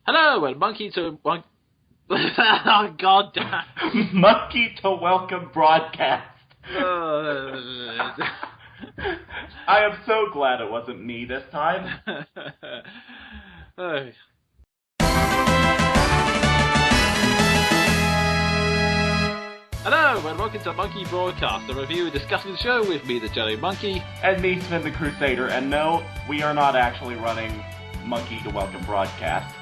Hello, and monkey to oh god damn. Monkey to welcome broadcast. I am so glad it wasn't me this time. Oh. Hello, and welcome to Monkey Broadcast, a review discussing the show with me, the Jonin Monkey. And me, Sven the Crusader. And no, we are not actually running Monkey to welcome broadcast.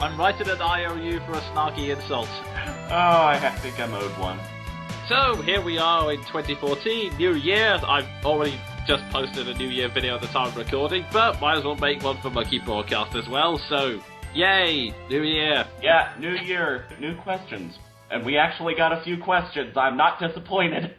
I'm writing an IOU for a snarky insult. Oh, I think I'm owed one. So, here we are in 2014, New Year. I've already just posted a New Year video at the time of recording, but might as well make one for Monkey Broadcast as well, so yay, New Year. Yeah, New Year, new questions. And we actually got a few questions. I'm not disappointed.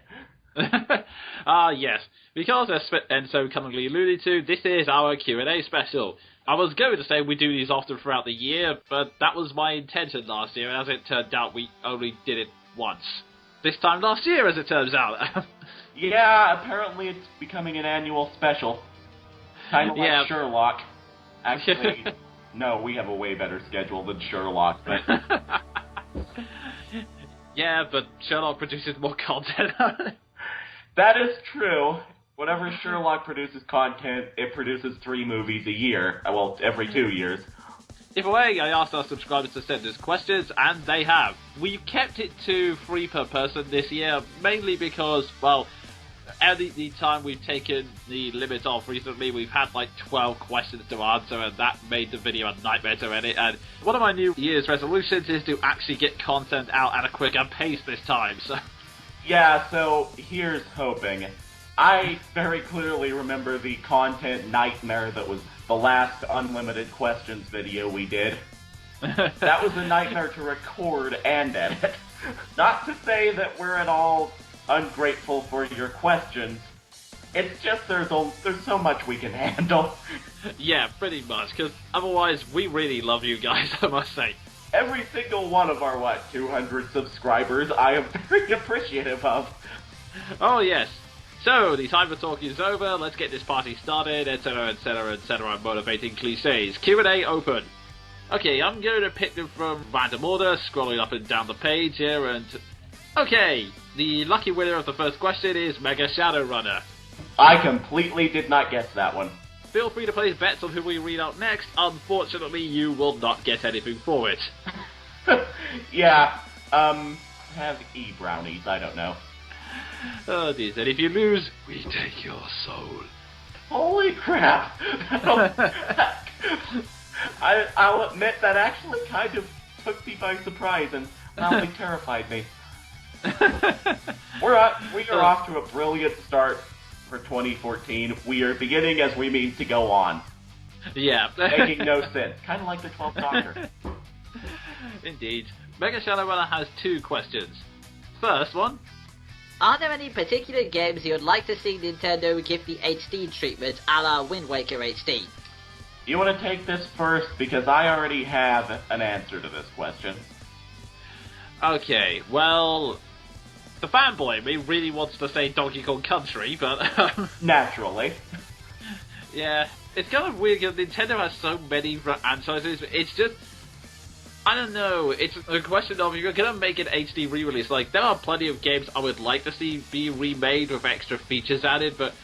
Yes. Because, as Sven so cunningly alluded to, this is our Q&A special. I was going to say we do these often throughout the year, but that was my intention last year, and as it turned out, we only did it once. This time last year, as it turns out. Yeah, apparently it's becoming an annual special. Kind of like Sherlock. Actually, no, we have a way better schedule than Sherlock, but... Yeah, but Sherlock produces more content. That is true. Whenever Sherlock produces content, it produces 3 movies a year. Well, every 2 years. Either way, I asked our subscribers to send us questions, and they have. We've kept it to 3 per person this year, mainly because, well, at the time we've taken the limit off recently, we've had like 12 questions to answer, and that made the video a nightmare to edit. And one of my New Year's resolutions is to actually get content out at a quicker pace this time, so... Yeah, so here's hoping. I very clearly remember the content nightmare that was the last Unlimited Questions video we did. That was a nightmare to record and edit. Not to say that we're at all ungrateful for your questions. It's just there's so much we can handle. Yeah, pretty much, because otherwise we really love you guys, I must say. Every single one of our, 200 subscribers I am very appreciative of. Oh yes. So, the time for talking is over, let's get this party started, etc, etc, etc, motivating cliches. Q&A open. Okay, I'm going to pick them from random order, scrolling up and down the page here, and... Okay, the lucky winner of the first question is Mega Shadowrunner. I completely did not guess that one. Feel free to place bets on who we read out next. Unfortunately, you will not get anything for it. Yeah, have e-brownies, I don't know. Oh dear, and if you lose, we take your soul. Holy crap! I'll admit that actually kind of took me by surprise and mildly terrified me. We are off to a brilliant start for 2014. We are beginning as we mean to go on. Yeah. Making no sense. Kind of like the 12th Doctor. Indeed. Mega Shadowrunner has 2 questions. First one. Are there any particular games you would like to see Nintendo give the HD treatment a la Wind Waker HD? You want to take this first, because I already have an answer to this question. Okay, well... The fanboy in me really wants to say Donkey Kong Country, but... Naturally. Yeah, it's kind of weird because Nintendo has so many franchises, it's just... I don't know, it's a question of if you're gonna make an HD re-release, there are plenty of games I would like to see be remade with extra features added, but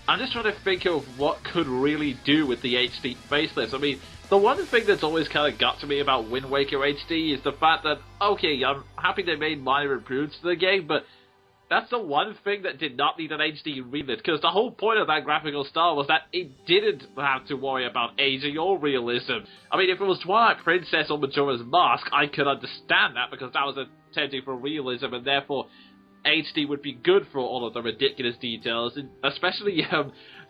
I'm just trying to think of what could really do with the HD facelift. I mean, the one thing that's always kind of got to me about Wind Waker HD is the fact that, okay, I'm happy they made minor improvements to the game, but that's the one thing that did not need an HD remake, because the whole point of that graphical style was that it didn't have to worry about aging or realism. I mean, if it was Twilight Princess or Majora's Mask, I could understand that, because that was attempting for realism, and therefore HD would be good for all of the ridiculous details, and especially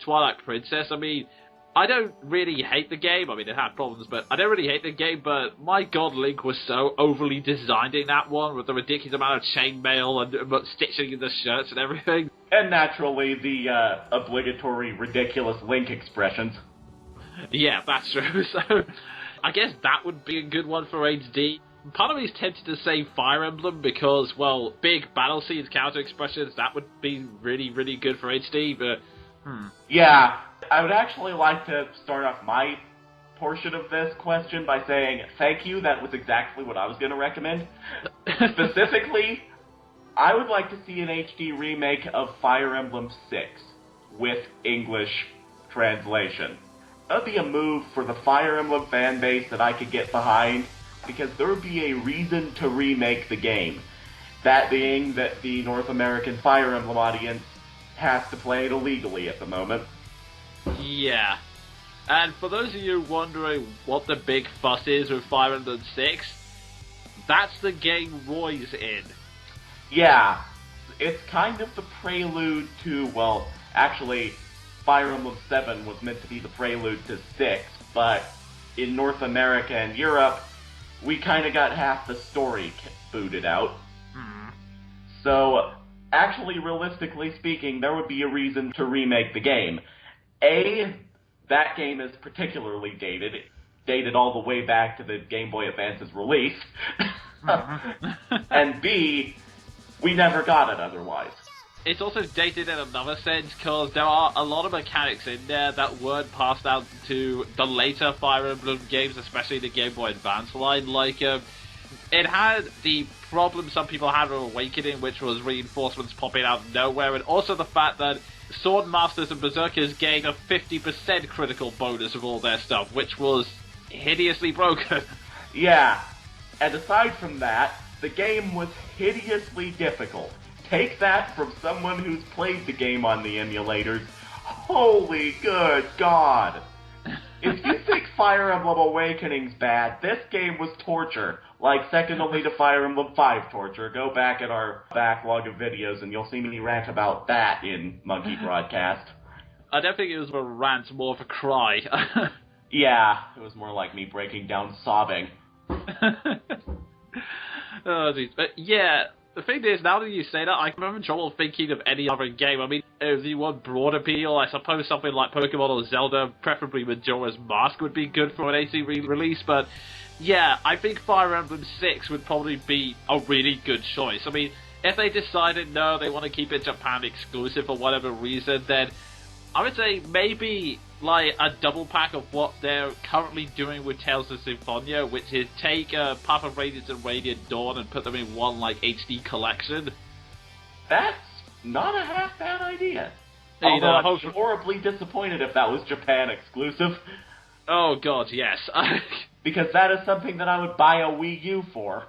Twilight Princess. I mean, I don't really hate the game. I mean, it had problems, but I don't really hate the game, but my god, Link was so overly designed in that one, with the ridiculous amount of chainmail and stitching in the shirts and everything. And naturally, the obligatory ridiculous Link expressions. Yeah, that's true. So, I guess that would be a good one for HD. Part of me is tempted to say Fire Emblem because, well, big battle scenes, counter expressions, that would be really, really good for HD, but... Yeah, I would actually like to start off my portion of this question by saying, thank you, that was exactly what I was going to recommend. Specifically, I would like to see an HD remake of Fire Emblem 6 with English translation. That would be a move for the Fire Emblem fan base that I could get behind, because there would be a reason to remake the game. That being that the North American Fire Emblem audience has to play it illegally at the moment. Yeah. And for those of you wondering what the big fuss is with Fire Emblem 6, that's the game Roy's in. Yeah. It's kind of the prelude to, well, actually, Fire Emblem 7 was meant to be the prelude to 6, but in North America and Europe, we kind of got half the story booted out. So, actually, realistically speaking, there would be a reason to remake the game. A, that game is particularly dated all the way back to the Game Boy Advance's release. And B, we never got it otherwise. It's also dated in another sense, because there are a lot of mechanics in there that weren't passed out to the later Fire Emblem games, especially the Game Boy Advance line. Like, it had the problem some people had with Awakening, which was reinforcements popping out of nowhere, and also the fact that Sword Masters and Berserkers gained a 50% critical bonus of all their stuff, which was hideously broken. Yeah, and aside from that, the game was hideously difficult. Take that from someone who's played the game on the emulators. Holy good God! If you think Fire Emblem Awakening's bad, this game was torture. Like second only to Fire Emblem 5 torture. Go back at our backlog of videos and you'll see me rant about that in Monkey Broadcast. I don't think it was a rant, more of a cry. Yeah, it was more like me breaking down sobbing. Oh, geez. But yeah, the thing is, now that you say that, I'm having trouble thinking of any other game. I mean, if you want broad appeal, I suppose something like Pokemon or Zelda, preferably Majora's Mask, would be good for an AC re-release, but yeah, I think Fire Emblem 6 would probably be a really good choice. I mean, if they decided, no, they want to keep it Japan exclusive for whatever reason, then I would say maybe like a double pack of what they're currently doing with Tales of Symphonia, which is take Path of Radiance and Radiant Dawn and put them in one like HD collection. That's not a half bad idea. Although I'm horribly disappointed if that was Japan exclusive. Oh god, yes. Because that is something that I would buy a Wii U for.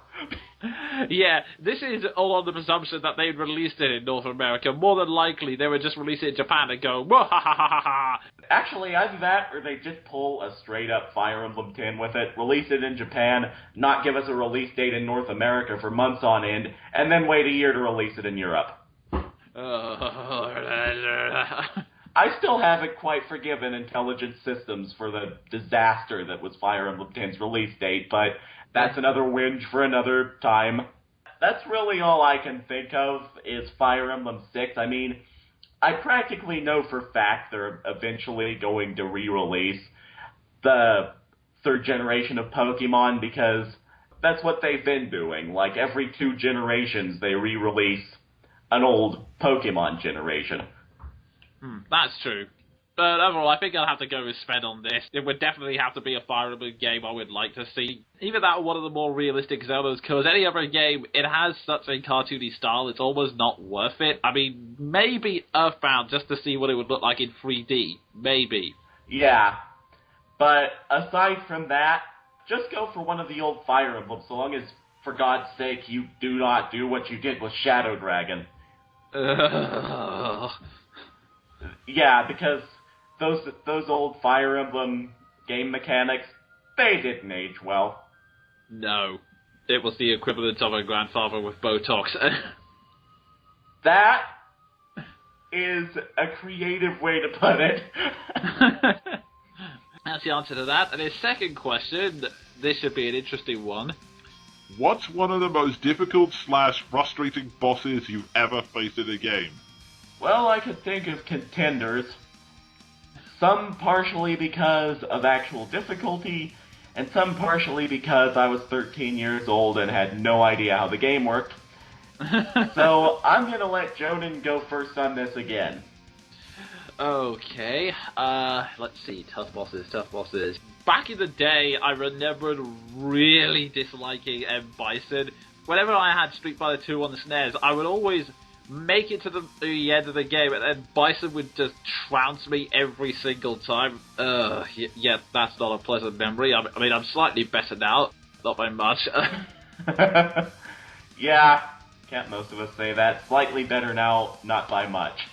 Yeah, this is all on the presumption that they'd released it in North America. More than likely, they would just release it in Japan and go, whoa, ha ha ha ha ha. Actually, either that or they just pull a straight-up Fire Emblem 10 with it, release it in Japan, not give us a release date in North America for months on end, and then wait a year to release it in Europe. I still haven't quite forgiven Intelligent Systems for the disaster that was Fire Emblem 10's release date, but that's another whinge for another time. That's really all I can think of is Fire Emblem 6. I mean, I practically know for fact they're eventually going to re-release the third generation of Pokemon because that's what they've been doing. Like, every 2 generations they re-release an old Pokemon generation. That's true. But overall, I think I'll have to go with Sven on this. It would definitely have to be a Fire Emblem game I would like to see. Either that or one of the more realistic Zeldas, because any other game, it has such a cartoony style, it's almost not worth it. I mean, maybe Earthbound, just to see what it would look like in 3D. Maybe. Yeah. But aside from that, just go for one of the old Fire Emblems, so long as, for God's sake, you do not do what you did with Shadow Dragon. Yeah, because those old Fire Emblem game mechanics, they didn't age well. No. It was the equivalent of a grandfather with Botox. That is a creative way to put it. That's the answer to that. And his second question, this should be an interesting one. What's one of the most difficult / frustrating bosses you've ever faced in a game? Well, I could think of contenders. Some partially because of actual difficulty, and some partially because I was 13 years old and had no idea how the game worked. So I'm going to let Jonin go first on this again. Okay, let's see, tough bosses. back in the day, I remembered really disliking M. Bison. Whenever I had Street Fighter 2 on the SNES, I would always make it to the end of the game, and then Bison would just trounce me every single time. Yeah, that's not a pleasant memory. I mean, I'm slightly better now, not by much. Yeah, can't most of us say that? Slightly better now, not by much.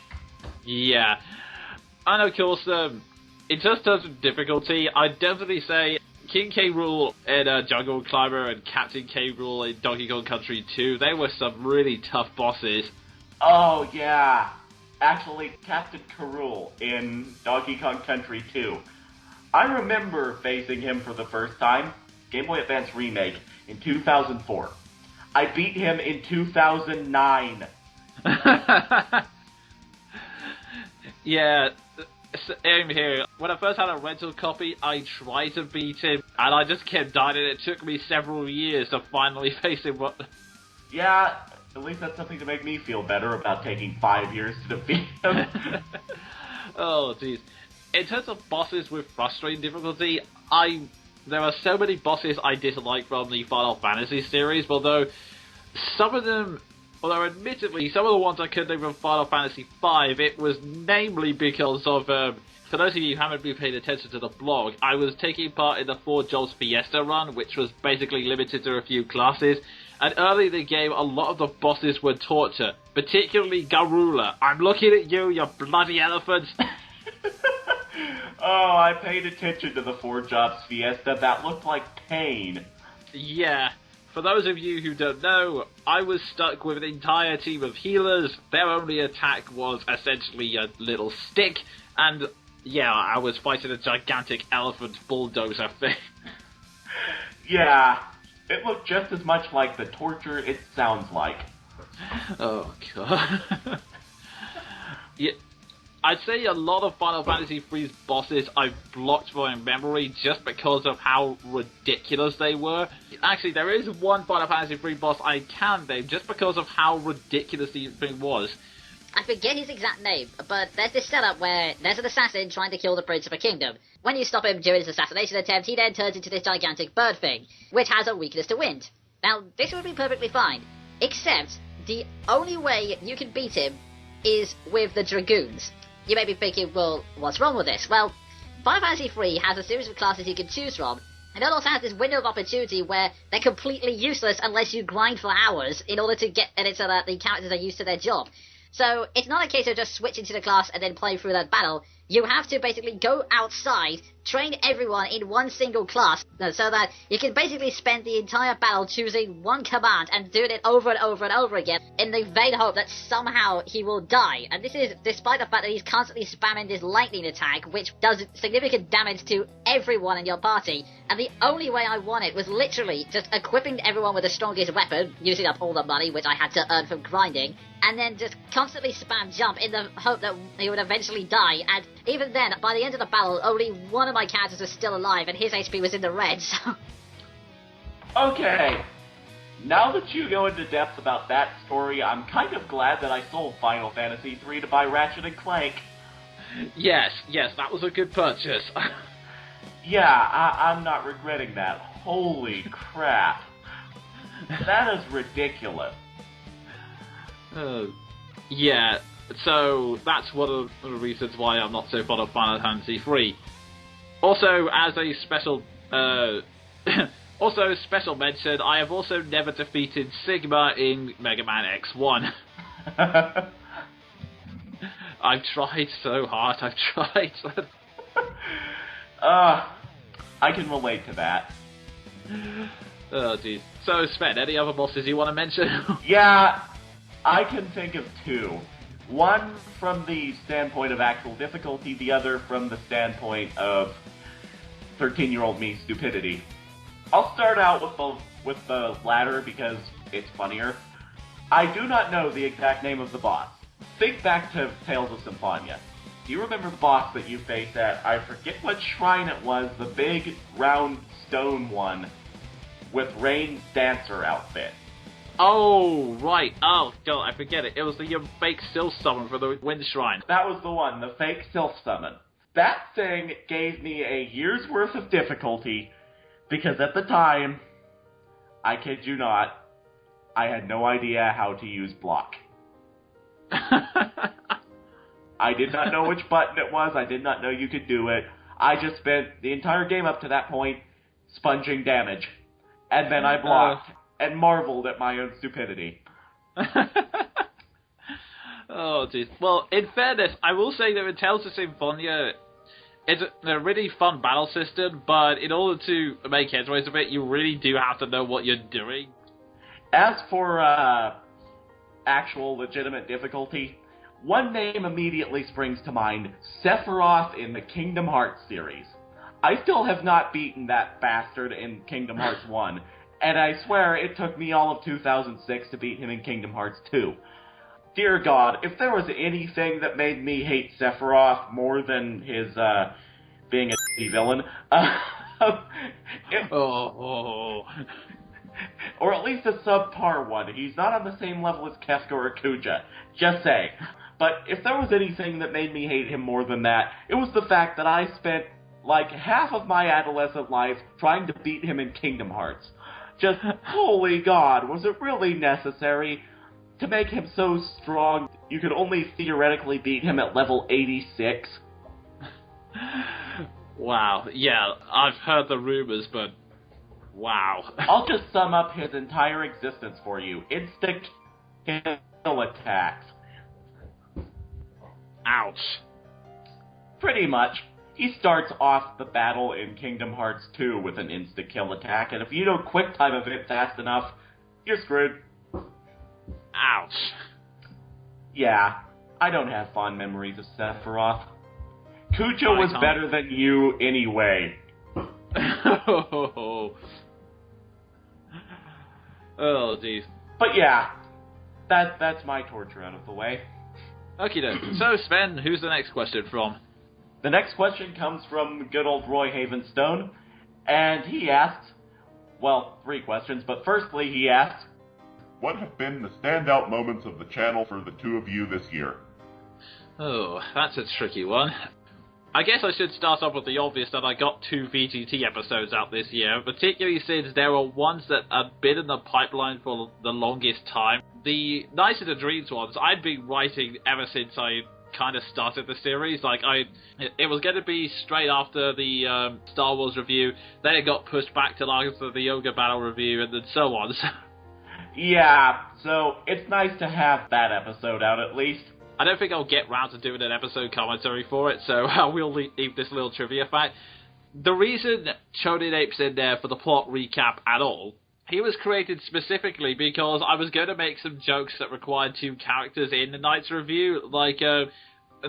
Yeah. And of course, in terms of difficulty, I'd definitely say King K. Rool in Jungle Climber and Captain K. Rool in Donkey Kong Country 2, they were some really tough bosses. Oh, yeah. Actually, Captain K. Rool in Donkey Kong Country 2. I remember facing him for the first time, Game Boy Advance Remake, in 2004. I beat him in 2009. Yeah, same here. When I first had a rental copy, I tried to beat him, and I just kept dying, and it took me several years to finally face him. Yeah, at least that's something to make me feel better about taking 5 years to defeat him. Oh, jeez. In terms of bosses with frustrating difficulty, there are so many bosses I dislike from the Final Fantasy series, although admittedly, some of the ones I couldn't do from Final Fantasy V, it was namely because of, for those of you who haven't been paying attention to the blog, I was taking part in the 4 Jobs Fiesta run, which was basically limited to a few classes, and early in the game, a lot of the bosses were torture, particularly Garula. I'm looking at you, you bloody elephants! Oh, I paid attention to the 4 Jobs Fiesta. That looked like pain. Yeah. For those of you who don't know, I was stuck with an entire team of healers. Their only attack was essentially a little stick, and yeah, I was fighting a gigantic elephant bulldozer thing. Yeah, it looked just as much like the torture it sounds like. Oh, God. Yeah. I'd say a lot of Final Fantasy III's bosses I've blocked from my memory just because of how ridiculous they were. Actually, there is one Final Fantasy III boss I can name just because of how ridiculous the thing was. I forget his exact name, but there's this setup where there's an assassin trying to kill the Prince of a Kingdom. When you stop him during his assassination attempt, he then turns into this gigantic bird thing, which has a weakness to wind. Now, this would be perfectly fine, except the only way you can beat him is with the Dragoons. You may be thinking, well, what's wrong with this? Well, Final Fantasy III has a series of classes you can choose from, and it also has this window of opportunity where they're completely useless unless you grind for hours in order to get it so that the characters are used to their job. So it's not a case of just switching to the class and then play through that battle. You have to basically go outside, train everyone in one single class, so that you can basically spend the entire battle choosing one command and doing it over and over and over again in the vain hope that somehow he will die. And this is despite the fact that he's constantly spamming this lightning attack, which does significant damage to everyone in your party. And the only way I won it was literally just equipping everyone with the strongest weapon, using up all the money which I had to earn from grinding, and then just constantly spam jump in the hope that he would eventually die. And even then, by the end of the battle, only one of my characters was still alive, and his HP was in the red, so... Okay, now that you go into depth about that story, I'm kind of glad that I sold Final Fantasy III to buy Ratchet and Clank. Yes, that was a good purchase. Yeah, I'm not regretting that. Holy crap. That is ridiculous. Yeah, so that's one of the reasons why I'm not so fond of Final Fantasy III. Also, as a special mention, I have also never defeated Sigma in Mega Man X1. I've tried so hard, I can relate to that. Oh, jeez. So, Sven, any other bosses you want to mention? Yeah, I can think of 2. One from the standpoint of actual difficulty, the other from the standpoint of 13-year-old me stupidity. I'll start out with the latter because it's funnier. I do not know the exact name of the boss. Think back to Tales of Symphonia. Do you remember the boss that you faced at, I forget what shrine it was, the big round stone one with Rain's dancer outfit? Oh, right. Oh, God, I forget it. It was the fake Sylph summon for the Wind Shrine. That was the one, the fake Sylph summon. That thing gave me a year's worth of difficulty, because at the time, I kid you not, I had no idea how to use block. I did not know which button it was, I did not know you could do it. I just spent the entire game up to that point sponging damage. And then I blocked, and marveled at my own stupidity. Oh, jeez. Well, in fairness, I will say that in Tales of Symphonia, it's a really fun battle system, but in order to make headways of it, you really do have to know what you're doing. As for actual legitimate difficulty, one name immediately springs to mind, Sephiroth in the Kingdom Hearts series. I still have not beaten that bastard in Kingdom Hearts 1, and I swear it took me all of 2006 to beat him in Kingdom Hearts 2. Dear God, if there was anything that made me hate Sephiroth more than his, being a villain, or at least a subpar one. He's not on the same level as Kefka or Kuja. Just saying. But if there was anything that made me hate him more than that, it was the fact that I spent, like, half of my adolescent life trying to beat him in Kingdom Hearts. Just, holy God, was it really necessary to make him so strong you could only theoretically beat him at level 86? Wow, yeah, I've heard the rumors, but wow. I'll just sum up his entire existence for you. Insta-kill attacks. Ouch. Pretty much. He starts off the battle in Kingdom Hearts 2 with an insta-kill attack, and if you don't quick time of it fast enough, you're screwed. Ouch. Yeah, I don't have fond memories of Sephiroth. Kuja was better than you anyway. Oh, jeez. But yeah, that's my torture out of the way. Okie doke. So, Sven, who's the next question from? The next question comes from good old Roy Havenstone, and he asks, well, 3 questions, but firstly he asks, what have been the standout moments of the channel for the two of you this year? Oh, that's a tricky one. I guess I should start off with the obvious that I got 2 VGT episodes out this year, particularly since there are ones that have been in the pipeline for the longest time. The Nights of the Dreams ones, I'd been writing ever since I kind of started the series. Like, it was going to be straight after the Star Wars review, then it got pushed back till after the Yoga Battle review, and then so on. Yeah, so it's nice to have that episode out at least. I don't think I'll get round to doing an episode commentary for it, so I will leave this little trivia fact. The reason Jonin Ape's in there for the plot recap at all, he was created specifically because I was going to make some jokes that required 2 characters in the night's review, like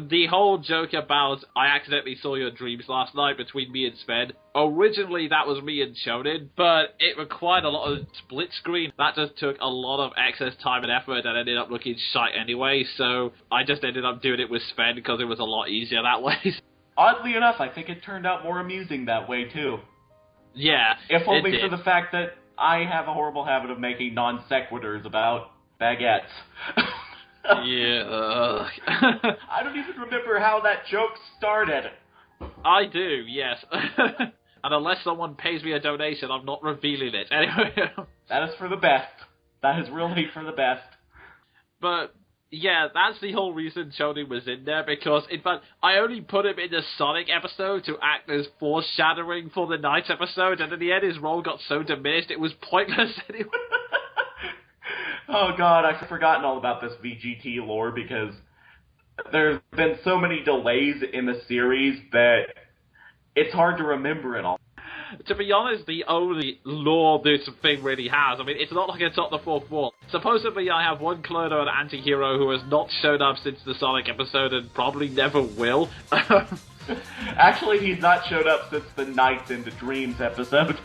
the whole joke about I accidentally saw your dreams last night between me and Sven. Originally that was me and Jonin, but it required a lot of split screen. That just took a lot of excess time and effort and ended up looking shite anyway, so I just ended up doing it with Sven because it was a lot easier that way. Oddly enough, I think it turned out more amusing that way too. Yeah, if only for the fact that I have a horrible habit of making non sequiturs about baguettes. Yeah. I don't even remember how that joke started. I do, yes. And unless someone pays me a donation, I'm not revealing it. Anyway. That is for the best. That is really for the best. But, yeah, that's the whole reason Jonin was in there, because, in fact, I only put him in the Sonic episode to act as foreshadowing for the Night episode, and in the end his role got so diminished it was pointless anyway. Oh God, I've forgotten all about this VGT lore because there's been so many delays in the series that it's hard to remember it all. To be honest, the only lore this thing really has, I mean, it's not like it's on the 4th wall. Supposedly I have one clone of an anti-hero who has not shown up since the Sonic episode and probably never will. Actually, he's not showed up since the Nights into Dreams episode.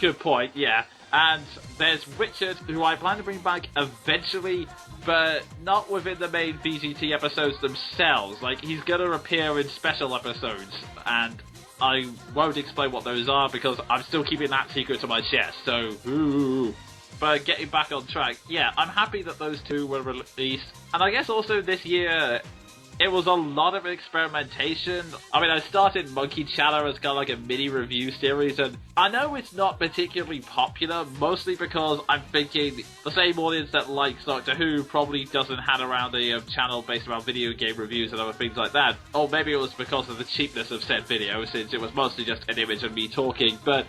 Good point, yeah. And there's Richard, who I plan to bring back eventually, but not within the main VGT episodes themselves. Like, he's gonna appear in special episodes, and I won't explain what those are because I'm still keeping that secret to my chest, so ooh. But getting back on track, yeah, I'm happy that those 2 were released. And I guess also this year, it was a lot of experimentation. I mean, I started Monkey Chatter as kind of like a mini review series, and I know it's not particularly popular, mostly because I'm thinking the same audience that likes Doctor Who probably doesn't have around a channel based around video game reviews and other things like that. Or maybe it was because of the cheapness of said video, since it was mostly just an image of me talking, but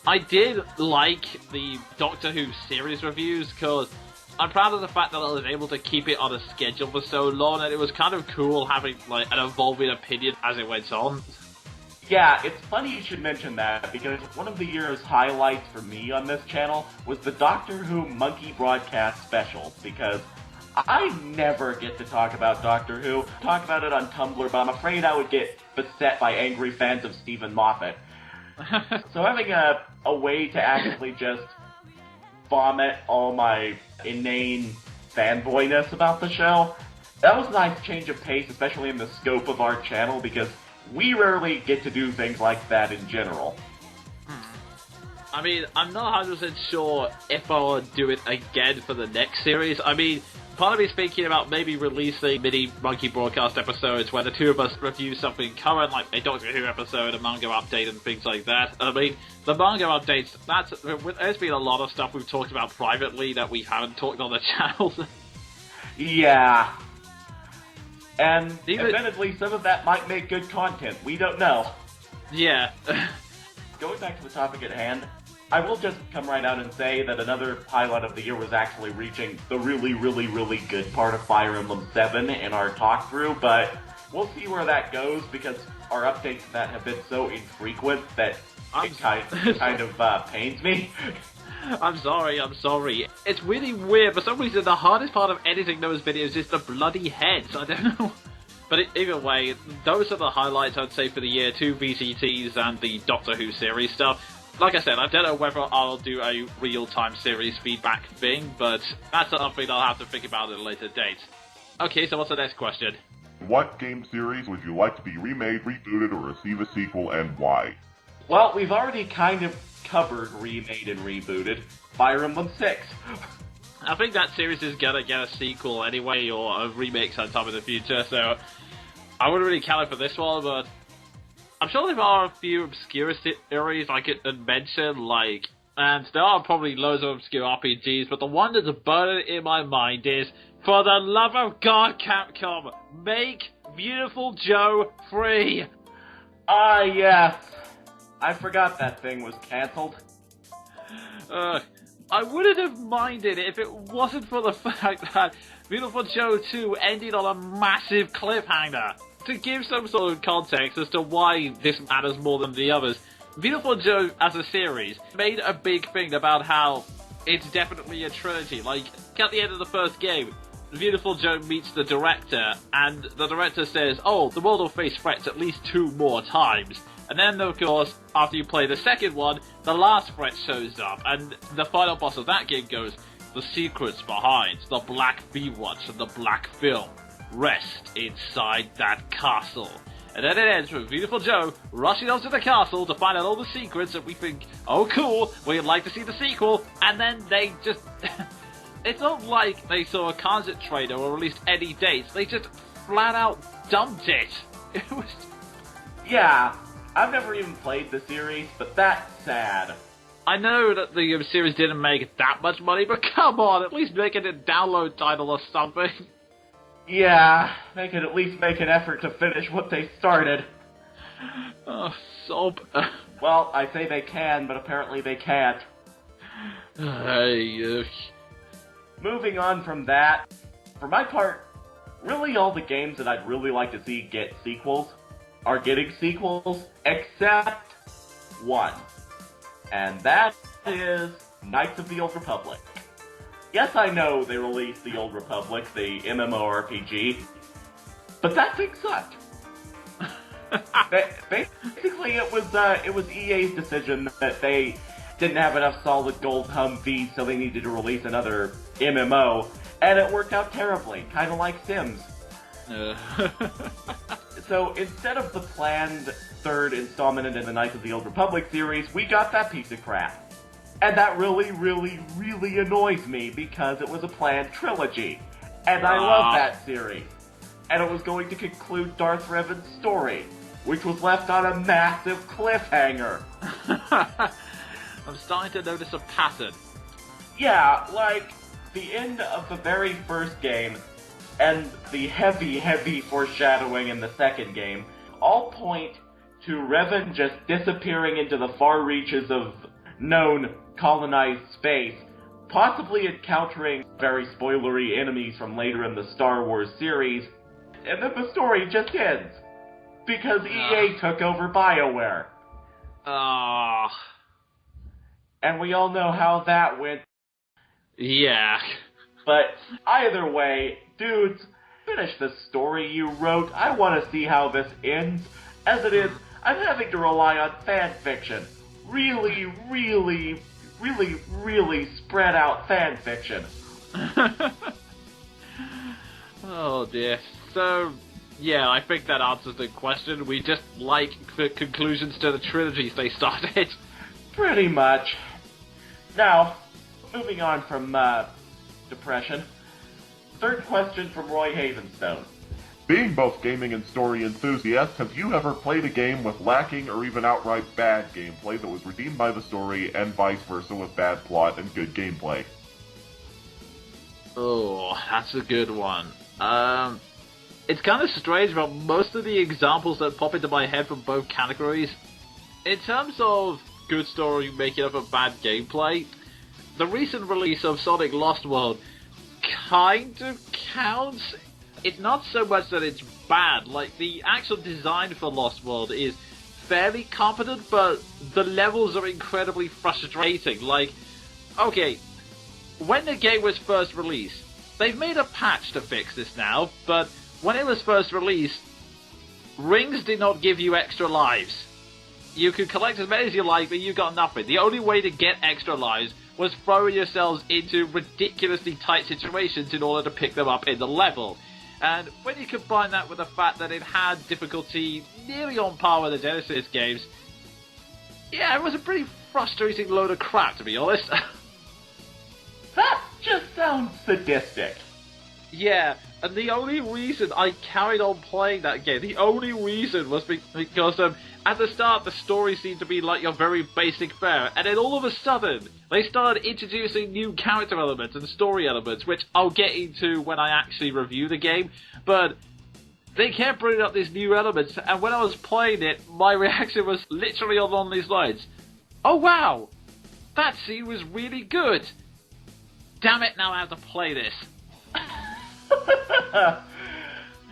I did like the Doctor Who series reviews, because I'm proud of the fact that I was able to keep it on a schedule for so long, and it was kind of cool having like an evolving opinion as it went on. Yeah, it's funny you should mention that, because one of the year's highlights for me on this channel was the Doctor Who Monkey Broadcast special, because I never get to talk about Doctor Who. Talk about it on Tumblr, but I'm afraid I would get beset by angry fans of Stephen Moffat. So having a way to actually just vomit all my inane fanboyness about the show, that was a nice change of pace, especially in the scope of our channel, because we rarely get to do things like that in general. I mean, I'm not 100% sure if I'll do it again for the next series. I mean, part of me is thinking about maybe releasing mini Monkey Broadcast episodes where the two of us review something current, like a Doctor Who episode, a manga update, and things like that. I mean, the manga updates, there's been a lot of stuff we've talked about privately that we haven't talked on the channel. Yeah. And admittedly, some of that might make good content. We don't know. Yeah. Going back to the topic at hand, I will just come right out and say that another highlight of the year was actually reaching the really, really, really good part of Fire Emblem 7 in our talk-through, but we'll see where that goes, because our updates to that have been so infrequent that it kind of pains me. I'm sorry. It's really weird. For some reason, the hardest part of editing those videos is the bloody heads. I don't know. But either way, those are the highlights, I'd say, for the year. 2 VCTs and the Doctor Who series stuff. Like I said, I don't know whether I'll do a real-time series feedback thing, but that's something I'll have to think about at a later date. Okay, so what's the next question? What game series would you like to be remade, rebooted, or receive a sequel, and why? Well, we've already kind of covered remade and rebooted. Fire Emblem 6. I think that series is gonna get a sequel anyway, or a remake sometime in the future, so I wouldn't really count it for this one, but I'm sure there are a few obscure series I could mention, and there are probably loads of obscure RPGs, but the one that's burning in my mind is, for the love of God, Capcom, make Beautiful Joe free! Ah, yes. I forgot that thing was cancelled. I wouldn't have minded if it wasn't for the fact that Beautiful Joe 2 ended on a massive cliffhanger. To give some sort of context as to why this matters more than the others, Beautiful Joe as a series made a big thing about how it's definitely a trilogy. Like, at the end of the first game, Beautiful Joe meets the director, and the director says, oh, the world will face threats at least 2 more times. And then, of course, after you play the second one, the last threat shows up, and the final boss of that game goes, the secrets behind the Black V-Watch and the Black Film rest inside that castle. And then it ends with Beautiful Joe rushing onto the castle to find out all the secrets that we think, oh cool, we'd like to see the sequel, and then they just... It's not like they saw a concept trailer or released any dates, they just flat out dumped it. It was... Yeah, I've never even played the series, but that's sad. I know that the series didn't make that much money, but come on, at least make it a download title or something. Yeah, they could at least make an effort to finish what they started. Oh, sob. Well, I say they can, but apparently they can't. Moving on from that, for my part, really all the games that I'd really like to see get sequels are getting sequels, except one. And that is Knights of the Old Republic. Yes, I know they released the Old Republic, the MMORPG, but that thing sucked. Basically, it was EA's decision that they didn't have enough solid gold Humvees, so they needed to release another MMO, and it worked out terribly, kind of like Sims. So instead of the planned third installment in the Knights of the Old Republic series, we got that piece of crap. And that really, really, really annoys me because it was a planned trilogy. And I love that series. and it was going to conclude Darth Revan's story, which was left on a massive cliffhanger. I'm starting to notice a pattern. Yeah, like, the end of the very first game, and the heavy foreshadowing in the second game, all point to Revan just disappearing into the far reaches of known colonized space, possibly encountering very spoilery enemies from later in the Star Wars series, and then the story just ends. Because EA took over BioWare. And we all know how that went. Yeah. But either way, dudes, finish the story you wrote. I want to see how this ends. As it is, I'm having to rely on fan fiction. Really spread out fan fiction. Oh dear. So, yeah, I think that answers the question. We just like the conclusions to the trilogies they started. Pretty much. Now, moving on from depression. Third question from Roy Havenstone. Being both gaming and story enthusiasts, have you ever played a game with lacking or even outright bad gameplay that was redeemed by the story, and vice versa with bad plot and good gameplay? Oh, that's a good one. It's kind of strange, but most of the examples that pop into my head from both categories, in terms of good story making up a bad gameplay, the recent release of Sonic Lost World kind of counts. It's not so much that it's bad, like, the actual design for Lost World is fairly competent, but the levels are incredibly frustrating. Like, okay, when the game was first released, they've made a patch to fix this now, but when it was first released, rings did not give you extra lives. You could collect as many as you like, but you got nothing. The only way to get extra lives was throwing yourselves into ridiculously tight situations in order to pick them up in the level. And when you combine that with the fact that it had difficulty nearly on par with the Genesis games, yeah, it was a pretty frustrating load of crap, to be honest. That just sounds sadistic. Yeah, and the only reason I carried on playing that game, the only reason was because at the start the story seemed to be like your very basic fare, and then all of a sudden they started introducing new character elements and story elements, which I'll get into when I actually review the game, but they kept bringing up these new elements, and when I was playing it, my reaction was literally along these lines. Oh wow, that scene was really good. Damn it, now I have to play this.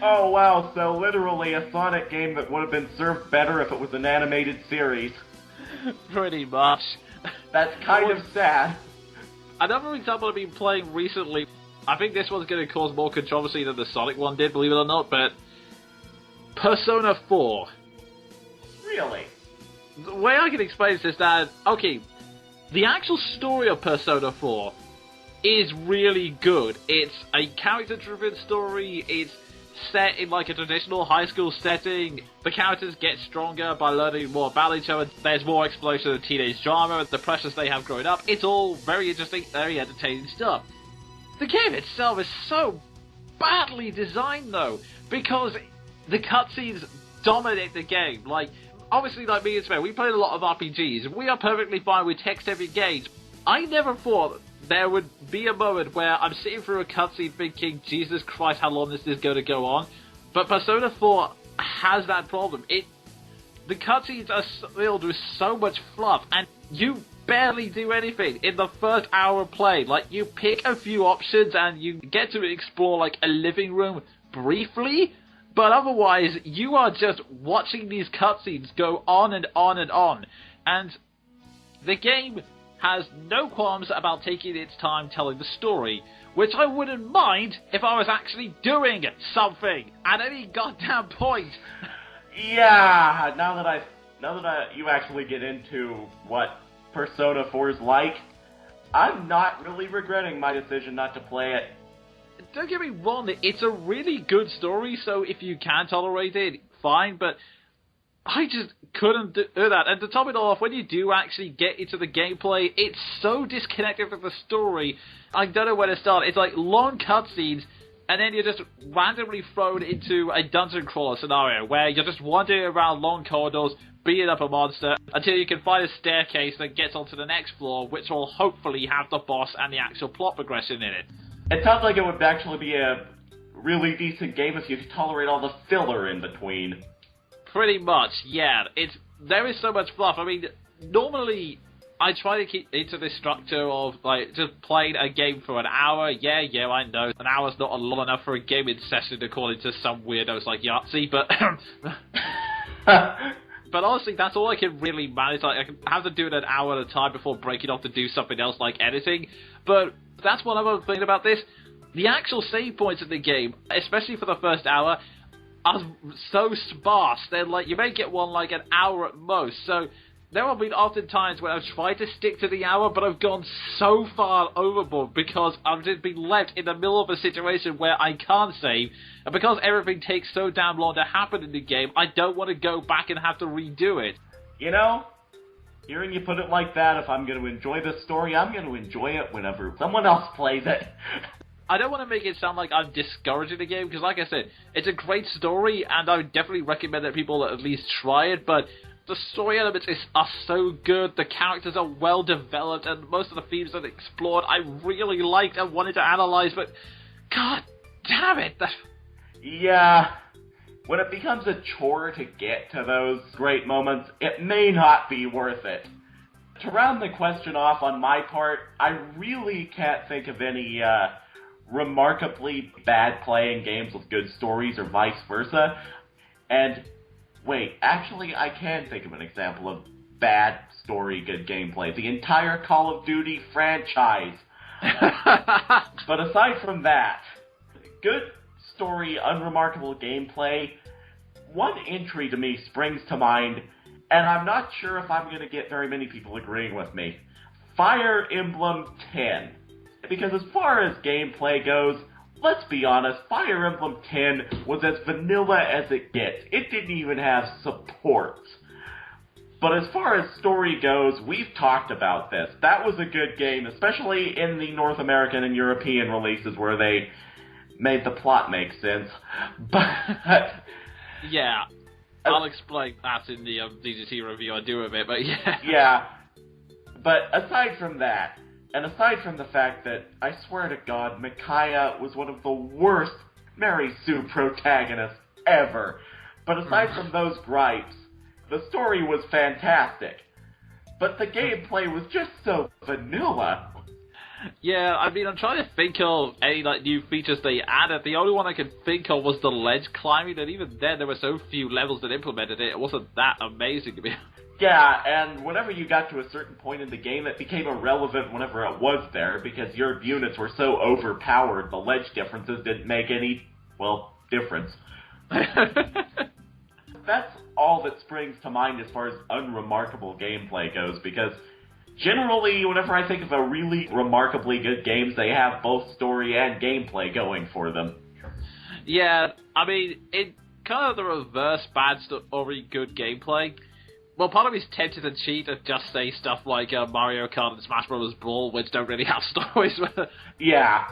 Oh wow, so literally a Sonic game that would have been served better if it was an animated series. Pretty much. That's kind of sad. Another example I've been playing recently, I think this one's going to cause more controversy than the Sonic one did, believe it or not, but Persona 4. Really? The way I can explain this is that, okay, the actual story of Persona 4 is really good. It's a character-driven story, it's set in like a traditional high school setting. The characters get stronger by learning more about each other. There's more explosion of teenage drama, the pressures they have growing up. It's all very interesting, very entertaining stuff. The game itself is so badly designed though, because the cutscenes dominate the game. Like, obviously like me and Sven, we played a lot of RPGs, we are perfectly fine with text-heavy games. I never thought there would be a moment where I'm sitting through a cutscene thinking, Jesus Christ, how long is this going to go on? But Persona 4 has that problem. The cutscenes are filled with so much fluff, and you barely do anything in the first hour of play. Like, you pick a few options and you get to explore like a living room briefly, but otherwise you are just watching these cutscenes go on and on and on. And the game has no qualms about taking its time telling the story, which I wouldn't mind if I was actually doing something at any goddamn point. Yeah, now that you actually get into what Persona 4 is like, I'm not really regretting my decision not to play it. Don't get me wrong, it's a really good story, so if you can tolerate it, fine, but I just couldn't do that. And to top it off, when you do actually get into the gameplay, it's so disconnected from the story. I don't know where to start. It's like long cutscenes and then you're just randomly thrown into a dungeon crawler scenario where you're just wandering around long corridors, beating up a monster, until you can find a staircase that gets onto the next floor, which will hopefully have the boss and the actual plot progression in it. It sounds like it would actually be a really decent game if you could tolerate all the filler in between. Pretty much, yeah. There is so much fluff. I mean, normally I try to keep into this structure of, like, just playing a game for an hour. Yeah, I know. An hour's not long enough for a gaming session, according to some weirdos like Yahtzee, but... But honestly, that's all I can really manage. Like, I can have to do it an hour at a time before breaking off to do something else like editing. But that's one other thing about this. The actual save points in the game, especially for the first hour, are so sparse. They're like, you may get one like an hour at most. So there have been often times when I've tried to stick to the hour, but I've gone so far overboard because I've just been left in the middle of a situation where I can't save. And because everything takes so damn long to happen in the game, I don't want to go back and have to redo it. You know, hearing you put it like that, if I'm going to enjoy this story, I'm going to enjoy it whenever someone else plays it. I don't want to make it sound like I'm discouraging the game, because like I said, it's a great story, and I would definitely recommend that people at least try it, but the story elements are so good, the characters are well developed, and most of the themes that explored I really liked and wanted to analyze, but god damn it! Yeah, when it becomes a chore to get to those great moments, it may not be worth it. To round the question off on my part, I really can't think of any remarkably bad playing games with good stories or vice versa. And wait, actually I can think of an example of bad story, good gameplay. The entire Call of Duty franchise. But aside from that, good story, unremarkable gameplay, one entry to me springs to mind, and I'm not sure if I'm going to get very many people agreeing with me. Fire Emblem 10. Because as far as gameplay goes, let's be honest, Fire Emblem 10 was as vanilla as it gets. It didn't even have support. But as far as story goes, we've talked about this. That was a good game, especially in the North American and European releases where they made the plot make sense. But... yeah, I'll explain that in the DGT review I do of it, but yeah. Yeah, but aside from that, and aside from the fact that, I swear to God, Micaiah was one of the worst Mary Sue protagonists ever. But aside from those gripes, the story was fantastic. But the gameplay was just so vanilla. Yeah, I mean, I'm trying to think of any new features they added. The only one I could think of was the ledge climbing, and even then there were so few levels that implemented it. It wasn't that amazing to me. Yeah, and whenever you got to a certain point in the game, it became irrelevant whenever it was there, because your units were so overpowered, the ledge differences didn't make any, well, difference. That's all that springs to mind as far as unremarkable gameplay goes, because generally, whenever I think of a really remarkably good games, they have both story and gameplay going for them. Yeah, I mean, in kind of the reverse bad story, good gameplay, well, part of me is tempted to cheat and just say stuff like Mario Kart and Smash Bros. Brawl, which don't really have stories. Yeah.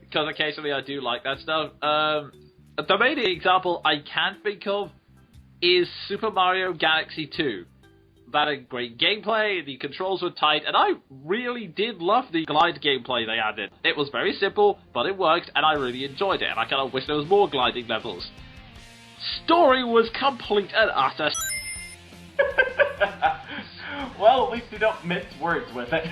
Because occasionally I do like that stuff. The main example I can think of is Super Mario Galaxy 2. That had great gameplay, the controls were tight, and I really did love the glide gameplay they added. It was very simple, but it worked, and I really enjoyed it, and I kind of wish there was more gliding levels. Story was complete and utter Well, at least you don't mince words with it.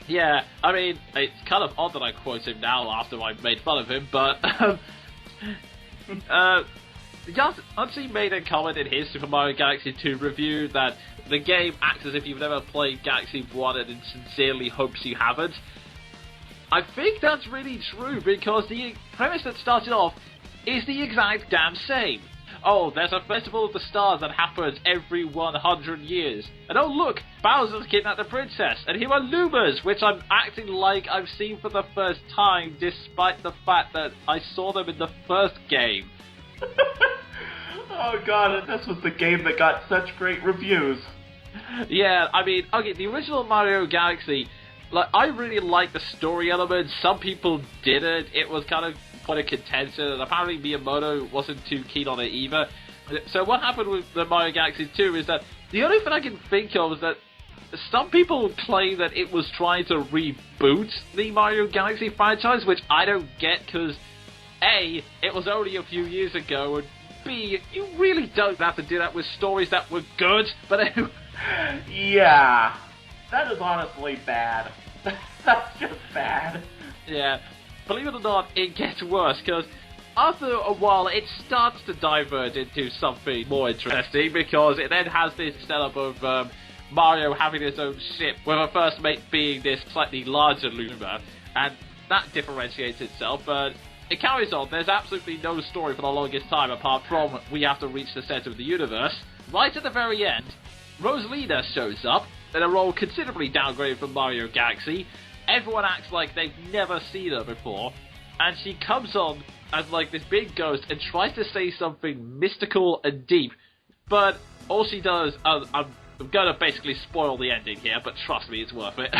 Yeah, I mean, it's kind of odd that I quote him now after I've made fun of him, but Unseen made a comment in his Super Mario Galaxy 2 review that the game acts as if you've never played Galaxy 1 and it sincerely hopes you haven't. I think that's really true, because the premise that started off is the exact damn same. Oh, there's a Festival of the Stars that happens every 100 years. And oh look, Bowser's kidnapped the princess. And here are Lumas, which I'm acting like I've seen for the first time, despite the fact that I saw them in the first game. Oh god, and this was the game that got such great reviews. Yeah, I mean, okay, the original Mario Galaxy, I really liked the story elements. Some people didn't. It was kind of point of contention, and apparently Miyamoto wasn't too keen on it either. So what happened with the Mario Galaxy 2 is that the only thing I can think of is that some people claim that it was trying to reboot the Mario Galaxy franchise, which I don't get, because A, it was only a few years ago, and B, you really don't have to do that with stories that were good, but yeah, that is honestly bad. That's just bad. Yeah, believe it or not, it gets worse, because after a while it starts to diverge into something more interesting, because it then has this setup of Mario having his own ship, with a first mate being this slightly larger Luma, and that differentiates itself, but it carries on. There's absolutely no story for the longest time apart from we have to reach the center of the universe. Right at the very end, Rosalina shows up in a role considerably downgraded from Mario Galaxy. Everyone acts like they've never seen her before, and she comes on as like this big ghost and tries to say something mystical and deep, but all she does, I'm gonna basically spoil the ending here, but trust me, it's worth it.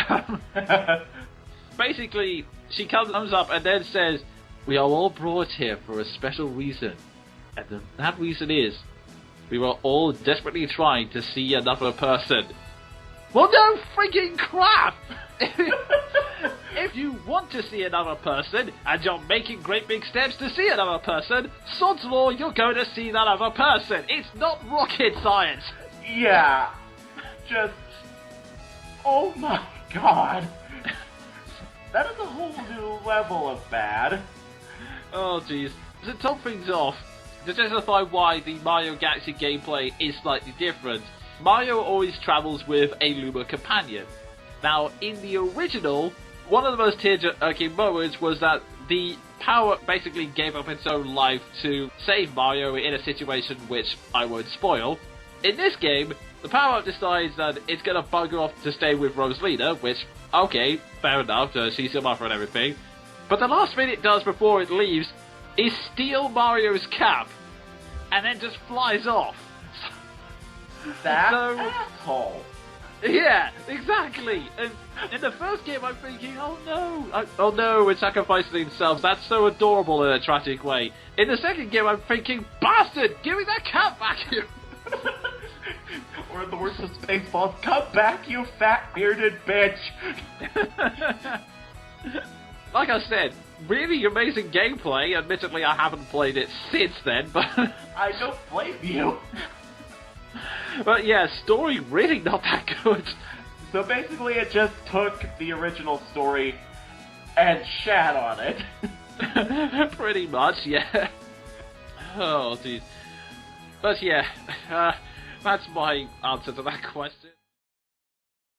Basically, she comes up and then says, "We are all brought here for a special reason, and that reason is, we were all desperately trying to see another person." Well, no freaking crap! If you want to see another person, and you're making great big steps to see another person, sod's law, you're going to see that other person. It's not rocket science. Yeah, just... oh my god. That is a whole new level of bad. Oh jeez. To top things off, to justify why the Mario Galaxy gameplay is slightly different, Mario always travels with a Luma companion. Now, in the original, one of the most tear-jerking moments was that the power basically gave up its own life to save Mario in a situation which I won't spoil. In this game, the power-up decides that it's going to bugger off to stay with Rosalina, which, okay, fair enough, she's your mother and everything. But the last thing it does before it leaves is steal Mario's cap, and then just flies off. That asshole. Yeah, exactly. And in the first game, I'm thinking, oh no, we're sacrificing themselves. That's so adorable in a tragic way. In the second game, I'm thinking, bastard, give me that cap back, you. Or in the worst of Spaceballs, come back, you fat bearded bitch. Like I said, really amazing gameplay. Admittedly, I haven't played it since then, but I don't blame you. But yeah, story really not that good. So basically it just took the original story and shat on it. Pretty much, yeah. Oh, jeez. But yeah, that's my answer to that question.